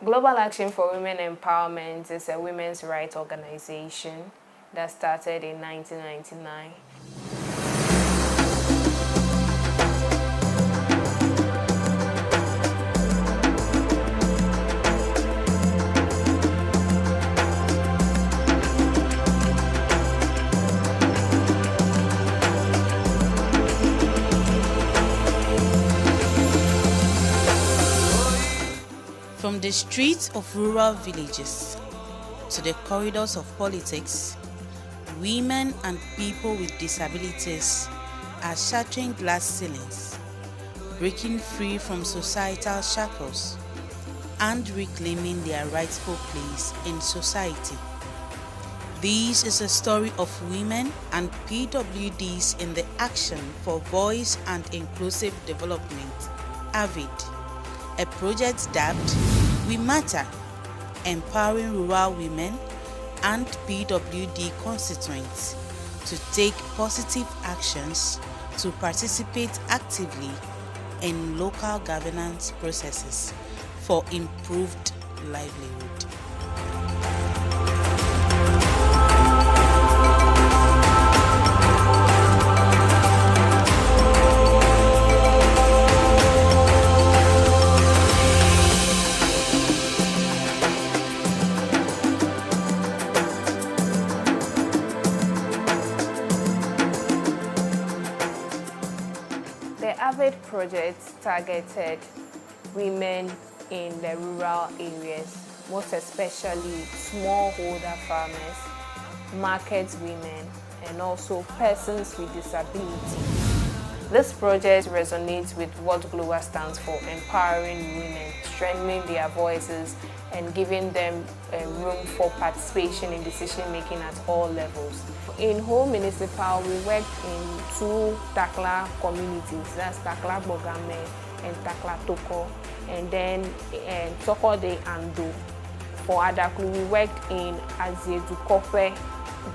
Global Action for Women Empowerment is a women's rights organization that started in 1999. From the streets of rural villages to the corridors of politics, women and people with disabilities are shattering glass ceilings, breaking free from societal shackles, and reclaiming their rightful place in society. This is a story of women and PWDs in the Action for Voice and Inclusive Development, Avid, a project dubbed We Matter, empowering rural women and PWD constituents to take positive actions to participate actively in local governance processes for improved livelihood. The Avid project targeted women in the rural areas, most especially smallholder farmers, market women, and also persons with disabilities. This project resonates with what Glowa stands for: empowering women, strengthening their voices, and giving them room for participation in decision-making at all levels. In whole municipal, we worked in 2 Takla communities, that's Takla Bogame and Takla Toko, and then Toko de Ando. For Adaklu, we worked in Aziedukope,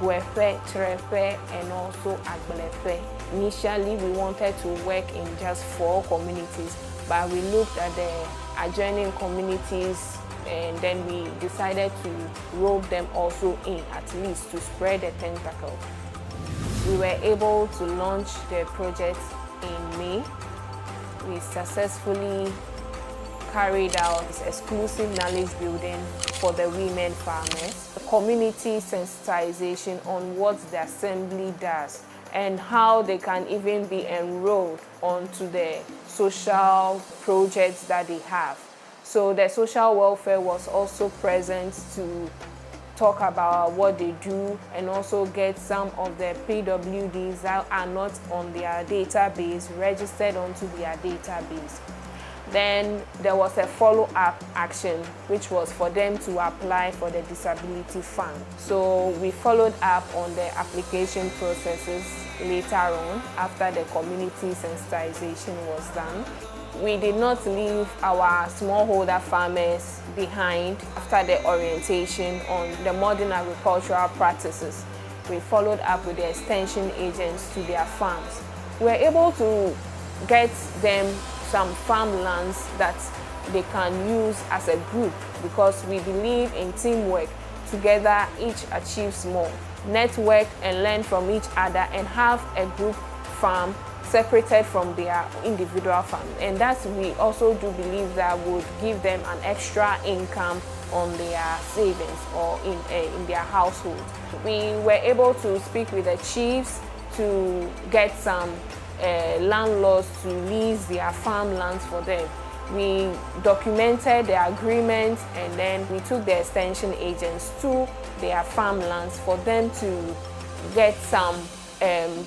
Gwepe, Trepe, and also Agbelepe. Initially, we wanted to work in just 4 communities, but we looked at the adjoining communities, and then we decided to rope them also in, at least to spread the tentacle. We were able to launch the project in May. We successfully carried out exclusive knowledge building for the women farmers, community sensitization on what the assembly does and how they can even be enrolled onto the social projects that they have. So the social welfare was also present to talk about what they do and also get some of the PWDs that are not on their database registered onto their database. Then there was a follow-up action, which was for them to apply for the disability fund. So we followed up on the application processes later on after the community sensitization was done. We did not leave our smallholder farmers behind after the orientation on the modern agricultural practices. We followed up with the extension agents to their farms. We were able to get them some farmlands that they can use as a group because we believe in teamwork. Together, each achieves more. Network and learn from each other and have a group farm separated from their individual farm. And that we also do believe that would give them an extra income on their savings or in their household. We were able to speak with the chiefs to get some landlords to lease their farmlands for them. We documented the agreement and then we took the extension agents to their farmlands for them to get some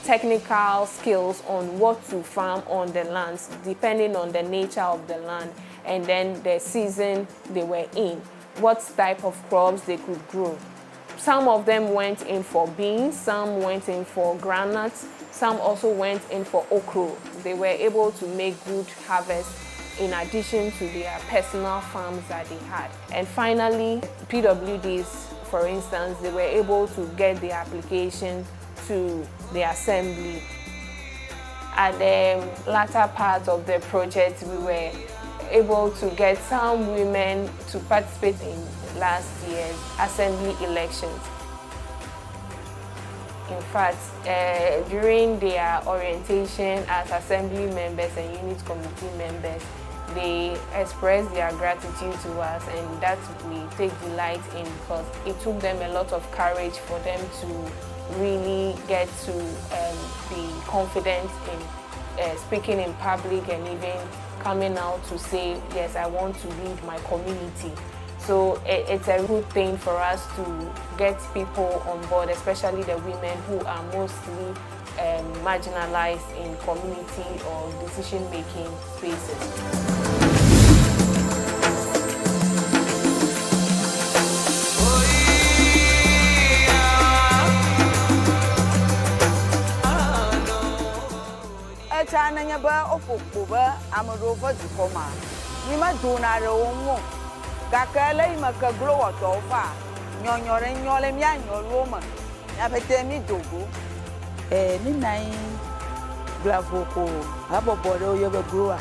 technical skills on what to farm on the lands depending on the nature of the land and then the season they were in, what type of crops they could grow. Some of them went in for beans, some went in for groundnuts, some also went in for okra. They were able to make good harvest in addition to their personal farms that they had. And finally, PWDs, for instance, they were able to get the application to the assembly. At the latter part of the project, we were able to get some women to participate in last year's assembly elections. In fact, during their orientation as assembly members and unit committee members, they expressed their gratitude to us, and that we take delight in, because it took them a lot of courage for them to really get to be confident in speaking in public and even coming out to say, yes, I want to lead my community. So it's a good thing for us to get people on board, especially the women who are mostly marginalized in community or decision-making spaces. Chana ba opokuba amorova dukoma nima donare onwo gakale imaka Glowa tofa nyonyore nyole mia nyoloma ya petemi dogo mi nai glavoko aboboro yobe Glowa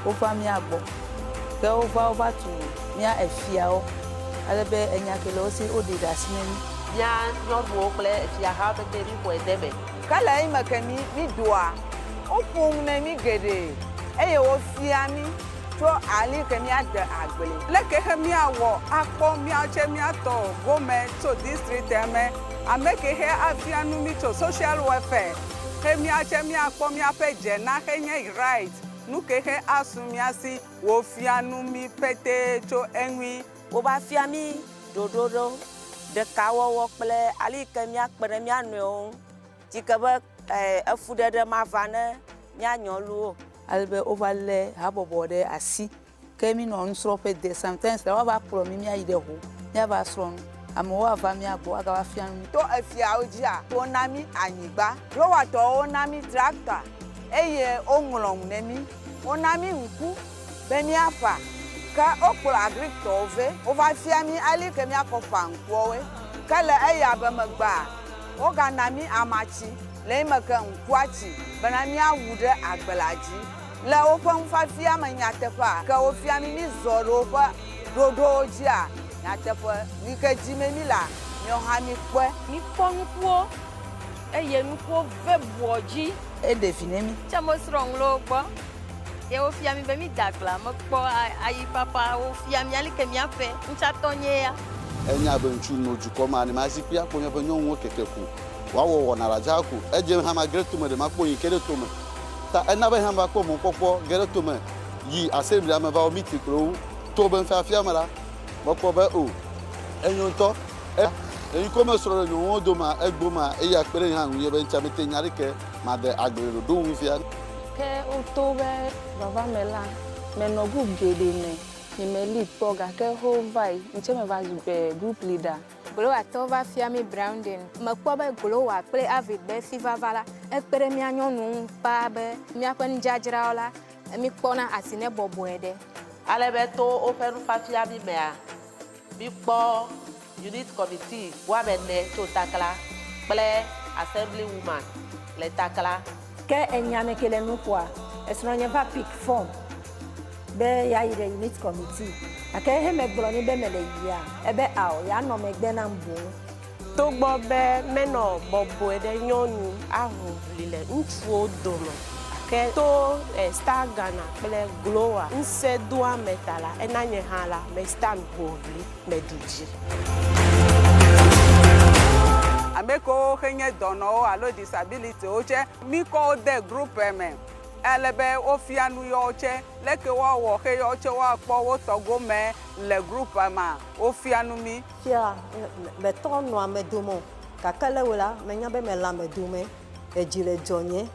ofa mi agbo ke over to mia efiao alebe enyakele osi odida sinemi mia nyobo kle efia ha petemi ko edebe kala imaka mi doa opung na mi gede eye wo fiami to ali ke mi ade agbele leke he mi awo akpo mi ache mi ato gome to district eme ameke he afianu mi to social welfare he mi ache mi akpo mi apeje na he nye right nu ke he asumi asi wo fianu mi pete to enwi wo ba fiami dododo de kawo wo ple ali ke mi akpere mi anu ti ke ba afudede mavane nyanyolu albe overle habobode asi kemi no nsrope de sometimes la ba pro mi ayide ho ya ba so amo wa va mi abo aga wa fian to afia oji a to nami anyigba Glowa to onami tractor eye onwulon nemi onami nku bemi afa ka okporo agric to ove over fiami ali kemi akofa nku we kala eye abamagba o ga nami amachi le maka nkwachi bana mi awude agbalaji la opon fa fia manyatepa ka ofia mi zoro fa dodoji a nyatepa ni ka jimemi la mi ha mi kwe mi ponpo eye nuko veboji e definemi chamo sronglo gbo ye ofia mi be mi dagla mo gbo ayi papa ofia mi ali ke mi afe ncha tonye ya enya benchu no jukoma ni masipia konya benyo nwo kekeku wawo wonara jaku eje ha ma great to me de makpo yin kere to me ta ena be ha ma ko mo popo gere to me yi assembly am ba o meeting kro to ben fa afia mara popo be o enyo to eyin ko me soro nyo odo ma egbo ma e ya pere ha hu ye be ncha mete nyare ke ma de agbero do hu fia ke o to be baba mela me no group gede ne ni me lead program ke ho vai nche me va group leader Glowa to va fiami branding makpo be Glowa ple Avid be fiva vala ekpere mi anyonu pa be mi akwen jajra ola mi kpona asine boboede alebe to operu fa fiami mea bi po unit committee wa bene to takla ple assembly woman le takla ke enyame kele nukwa esronye va pick form be ya ire unit committee ake he megbro ni be mele ya ebe ao ya no megbe na mbu to gbo be meno bobo ede nyonu ahu lile ntuo domo ke to star Ghana ple Glowa nse dua metala enanye hala me stand bovli mediji ameko henye dono alo disability oche mi ko de group eme elebe ofianu yo oche leke wa wo he yo oche wa po wo togo me le group ama ofianu mi tia be to no amedomo kakale wala menya be mela medume ejire jonye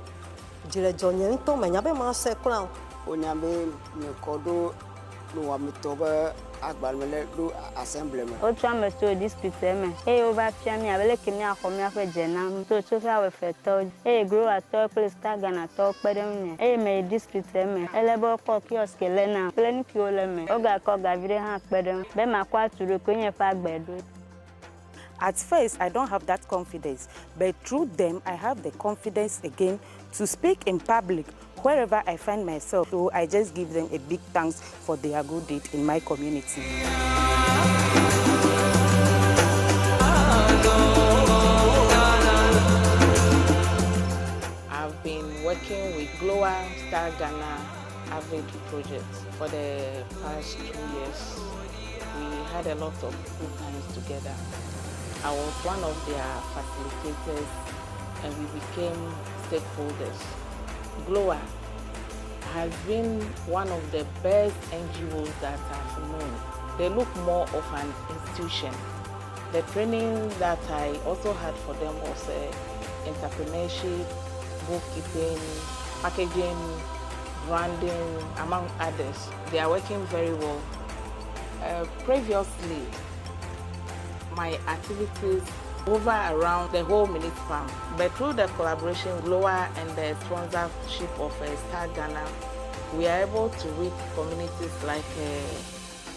nto menya be ma se kran onyambe me kodo no wa mitoba agbalmele do assembly me o twa me so district me e over fia mi abele ke mi akomi afa jena so social welfare to e Glowa to star Ghana to pedem e me district me elebo ko kiosk lena plan ki ole me o ga ko ga vire ha pedem be ma kwa turu ko yen fa gbedu. At first, I don't have that confidence, but through them, I have the confidence again to speak in public, wherever I find myself, so I just give them a big thanks for their good deed in my community. I've been working with Glowa, Star Ghana, Avid projects for the past 2 years. We had a lot of good times together. I was one of their facilitators and we became stakeholders. Glowa has been one of the best NGOs that I've known. They look more of an institution. The training that I also had for them was entrepreneurship, bookkeeping, packaging, branding, among others. They are working very well. Previously, my activities over around the whole municipal, but through the collaboration with Glowa and the sponsorship of Star Ghana, we are able to reach communities like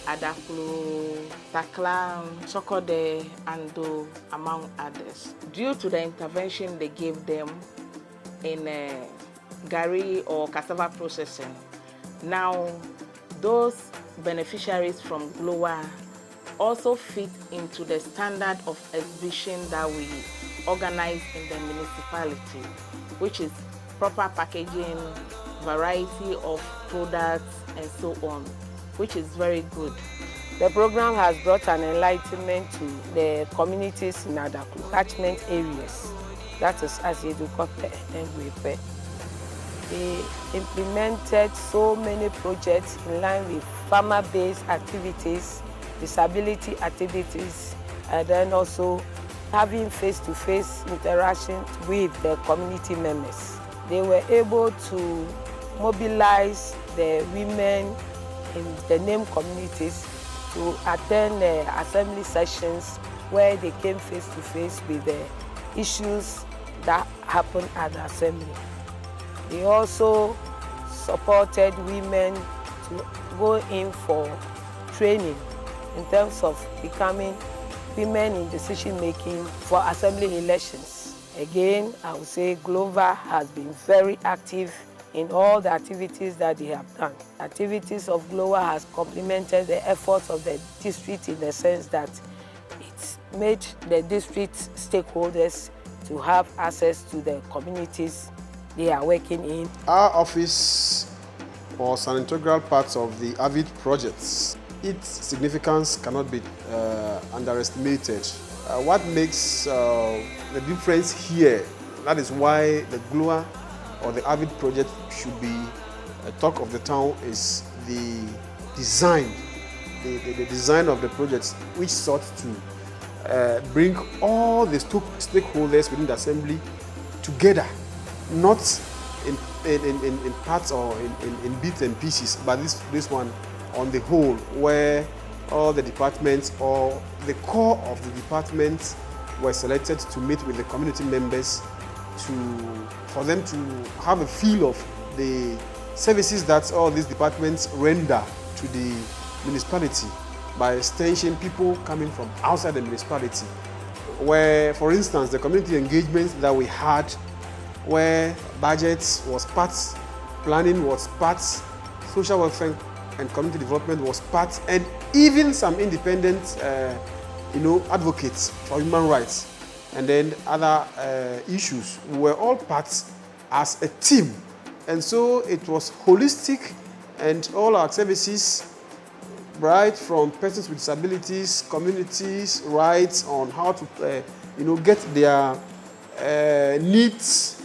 Adaklu, Takla, Sokode, Ando, among others. Due to the intervention they gave them in gari or cassava processing, now those beneficiaries from Glowa also fit into the standard of exhibition that we organize in the municipality, which is proper packaging, variety of products, and so on, which is very good. The program has brought an enlightenment to the communities in Adaklu, catchment areas. That is as Educope and Wepe. They implemented so many projects in line with farmer-based activities, disability activities, and then also having face-to-face interactions with the community members. They were able to mobilize the women in the named communities to attend the assembly sessions where they came face-to-face with the issues that happened at the assembly. They also supported women to go in for training in terms of becoming women in decision-making for assembly elections. Again, I would say Glowa has been very active in all the activities that they have done. Activities of Glowa has complemented the efforts of the district in the sense that it's made the district stakeholders to have access to the communities they are working in. Our office was an integral part of the Avid projects. Its significance cannot be underestimated. What makes the difference here, that is why the Glowa or the Avid project should be a talk of the town, is the design, the design of the projects, which sought to bring all the stakeholders within the assembly together, not in parts or in bits and pieces, but this one on the whole, where all the departments or the core of the departments were selected to meet with the community members for them to have a feel of the services that all these departments render to the municipality. By extension, people coming from outside the municipality, where, for instance, the community engagements that we had, where budgets was part, planning was part, social welfare and community development was part, and even some independent advocates for human rights and then other issues were all parts as a team. And so it was holistic, and all our services, right from persons with disabilities, communities, rights on how to get their needs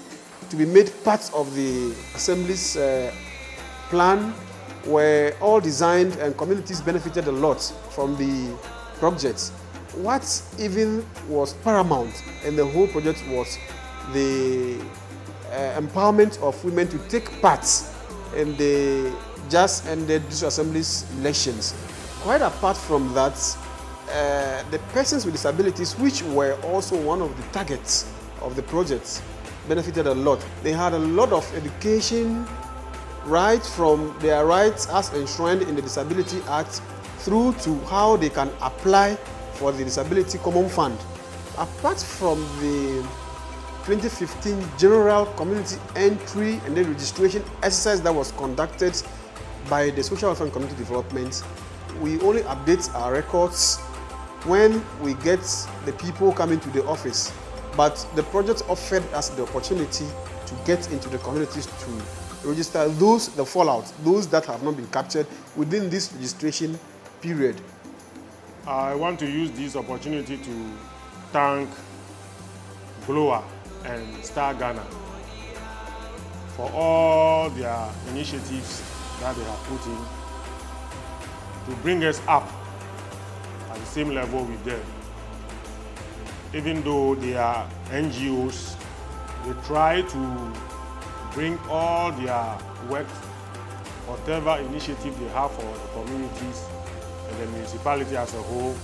to be made part of the Assembly's plan, were all designed, and communities benefited a lot from the projects. What even was paramount in the whole project was the empowerment of women to take part in the just ended district assemblies elections. Quite apart from that, the persons with disabilities, which were also one of the targets of the project, benefited a lot. They had a lot of education, right from their rights as enshrined in the Disability Act through to how they can apply for the Disability Common Fund. Apart from the 2015 general community entry and then registration exercise that was conducted by the Social Welfare and Community Development. We only update our records when we get the people coming to the office. But the project offered us the opportunity to get into the communities to register the fallout, those that have not been captured within this registration period. I want to use this opportunity to thank Glowa and Star Ghana for all their initiatives that they have put in to bring us up at the same level with them. Even though they are NGOs, they try to bring all their work, whatever initiative they have for the communities and the municipality as a whole,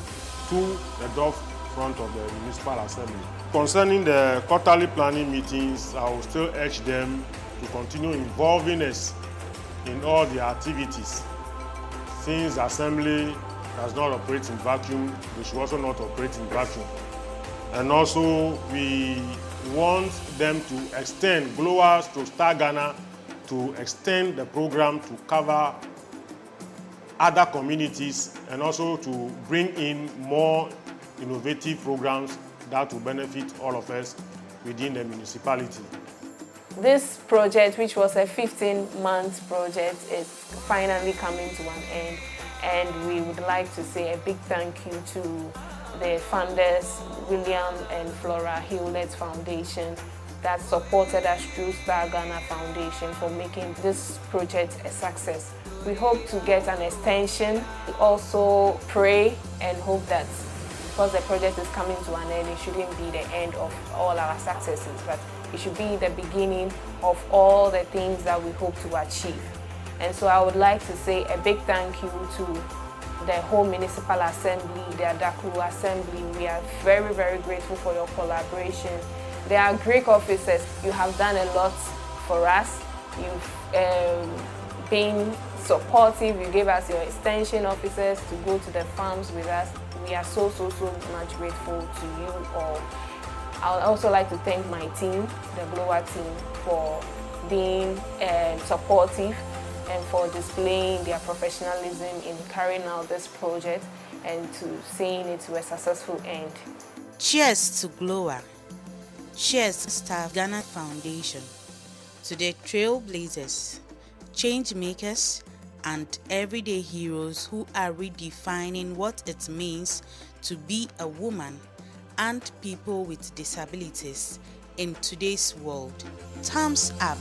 to the door front of the municipal assembly. Concerning the quarterly planning meetings, I will still urge them to continue involving us in all the activities. Since assembly does not operate in vacuum, we should also not operate in vacuum. And also, we want them to extend, Glowa to Star Ghana, to extend the program to cover other communities and also to bring in more innovative programs that will benefit all of us within the municipality. This project, which was a 15-month project, is finally coming to an end, and we would like to say a big thank you to the funders, William and Flora Hewlett Foundation, that supported us through Star Ghana Foundation for making this project a success. We hope to get an extension. We also pray and hope that because the project is coming to an end, it shouldn't be the end of all our successes, but it should be the beginning of all the things that we hope to achieve. And so I would like to say a big thank you to the whole municipal assembly, the Adaklu assembly. We are very, very grateful for your collaboration. They are great officers. You have done a lot for us. You've been supportive. You gave us your extension officers to go to the farms with us. We are so much grateful to you all. I would also like to thank my team, the Glowa team, for being supportive and for displaying their professionalism in carrying out this project and to seeing it to a successful end. Cheers to Glowa. Cheers to Star Ghana Foundation, to the trailblazers, change makers, and everyday heroes who are redefining what it means to be a woman and people with disabilities in today's world. Thumbs up.